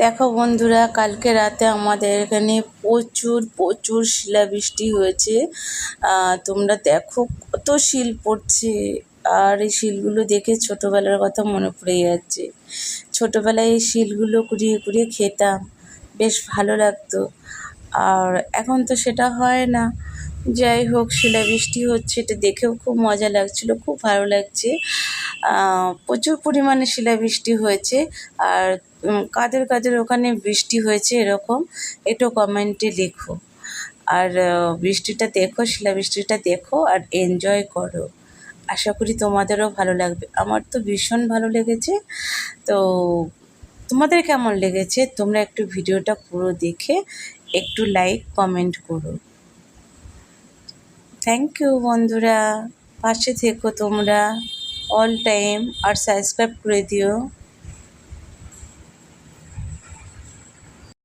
দেখো বন্ধুরা, কালকে রাতে আমাদের এখানে প্রচুর প্রচুর শিলাবৃষ্টি হয়েছে। তোমরা দেখো কত শিল পড়ছে। আর এই শিলগুলো দেখে ছোটোবেলার কথা মনে পড়ে যাচ্ছে। ছোটোবেলায় এই শিলগুলো কুড়িয়ে কুড়িয়ে খেতাম, বেশ ভালো লাগতো। আর এখন তো সেটা হয় না। যাই হোক, শিলাবৃষ্টি হচ্ছে, এটা দেখেও খুব মজা লাগছিল, খুব ভালো লাগছে। প্রচুর পরিমাণে শিলাবৃষ্টি হয়েছে। আর কাদের কাদের ওখানে বৃষ্টি হয়েছে এরকম, একটু কমেন্টে লেখো। আর বৃষ্টিটা দেখো, শিলাবৃষ্টিটা দেখো আর এনজয় করো। আশা করি তোমাদেরও ভালো লাগবে। আমার তো ভীষণ ভালো লেগেছে। তো তোমাদের কেমন লেগেছে তোমরা একটু ভিডিওটা পুরো দেখে একটু লাইক কমেন্ট করো। থ্যাংক ইউ বন্ধুরা, পাশে থেকো তোমরা অল টাইম, আর সাবস্ক্রাইব করে দিও।